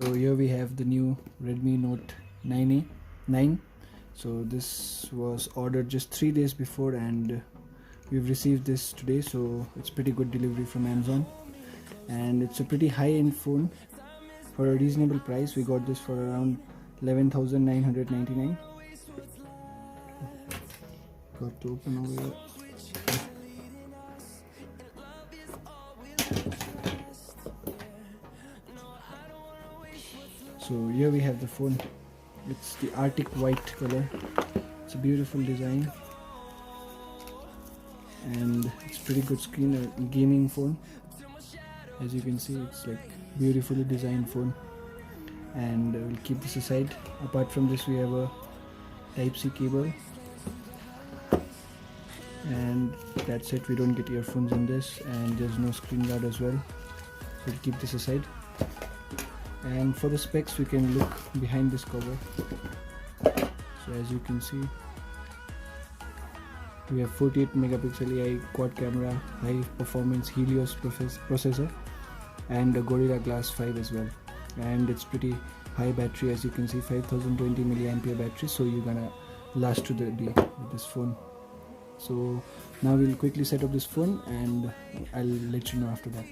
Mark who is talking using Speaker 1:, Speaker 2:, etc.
Speaker 1: So here we have the new Redmi Note 9. So this was ordered just 3 days before, and we've received this today. So it's pretty good delivery from Amazon, and it's a pretty high-end phone for a reasonable price. We got this for around 11,999. Got to open over here. So here we have the phone. It's the Arctic white color. It's a beautiful design, and it's pretty good screen, a gaming phone. As you can see, it's like beautifully designed phone. And we'll keep this aside. Apart from this, we have a Type-C cable, and that's it. We don't get earphones in this, and there's no screen guard as well. We'll keep this aside. And for the specs, we can look behind this cover. So as you can see, we have 48 megapixel AI quad camera, high performance Helios processor, and a Gorilla Glass 5 as well. And it's pretty high battery, as you can see, 5020 milliampere battery, so you're gonna last to the day with this phone. So now we'll quickly set up this phone, and I'll let you know after that.